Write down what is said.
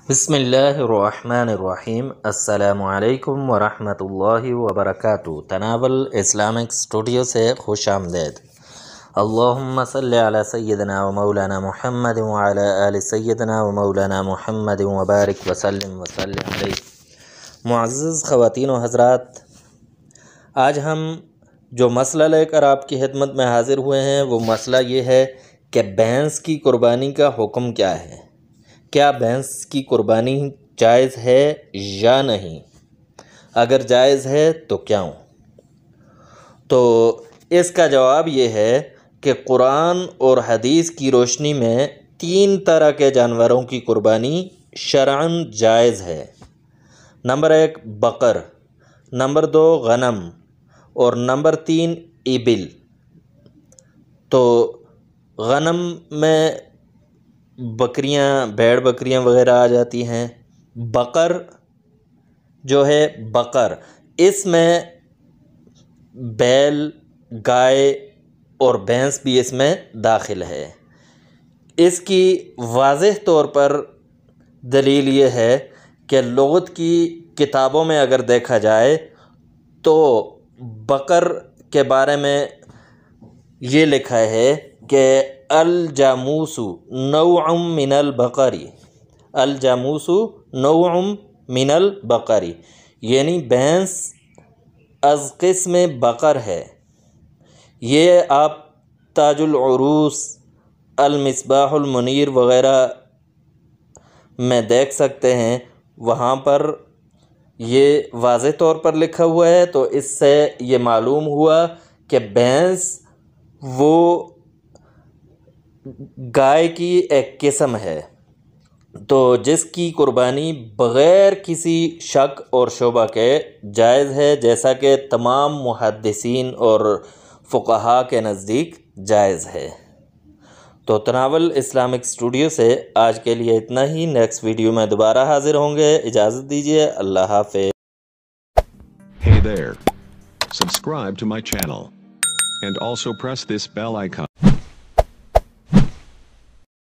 بسم اللہ الرحمن الرحیم۔ السلام علیکم ورحمۃ اللہ وبرکاتہ۔ تناول اسلامک اسٹوڈیو سے خوش آمدید۔ اللہم صلی علی سیدنا و مولانا محمد وعلی آل سیدنا و مولانا محمد وبارک وسلم علیہ۔ معزز خواتین و حضرات، آج ہم جو مسئلہ لے کر آپ کی خدمت میں حاضر ہوئے ہیں وہ مسئلہ یہ ہے کہ بھینس کی قربانی کا حکم کیا ہے۔ کیا بھینس کی قربانی جائز ہے یا نہیں؟ اگر جائز ہے تو کیوں؟ تو اس کا جواب یہ ہے کہ قرآن اور حدیث کی روشنی میں 3 طرح کے جانوروں کی قربانی شرعاً جائز ہے۔ نمبر 1 بقر، نمبر 2 غنم اور نمبر 3 ابل۔ تو غنم میں بھیڑ بکریاں وغیرہ آ جاتی ہیں۔ بقر جو ہے بقر، اس میں بیل، گائے اور بھینس بھی اس میں داخل ہے۔ اس کی واضح طور پر دلیل یہ ہے کہ لغت کی کتابوں میں اگر دیکھا جائے تو بقر کے بارے میں یہ لکھا ہے کہ الجاموس نوع من البقری، الجاموس نوع من البقری، یعنی بھینس از قسم بقر ہے۔ یہ آپ تاج العروس، المصباح المنیر وغیرہ میں دیکھ سکتے ہیں، وہاں پر یہ واضح طور پر لکھا ہوا ہے۔ تو اس سے یہ معلوم ہوا کہ بھینس وہ گائے کی ایک قسم ہے، تو جس کی قربانی بغیر کسی شک اور شبہ کے جائز ہے، جیسا کہ تمام محدثین اور فقہاء کے نزدیک جائز ہے۔ تو تناول اسلامک اسٹوڈیو سے آج کے لیے اتنا ہی۔ نیکسٹ ویڈیو میں دوبارہ حاضر ہوں گے۔ اجازت دیجیے، اللہ حافظ۔ Hey there. Subscribe to my channel. And also press this bell icon.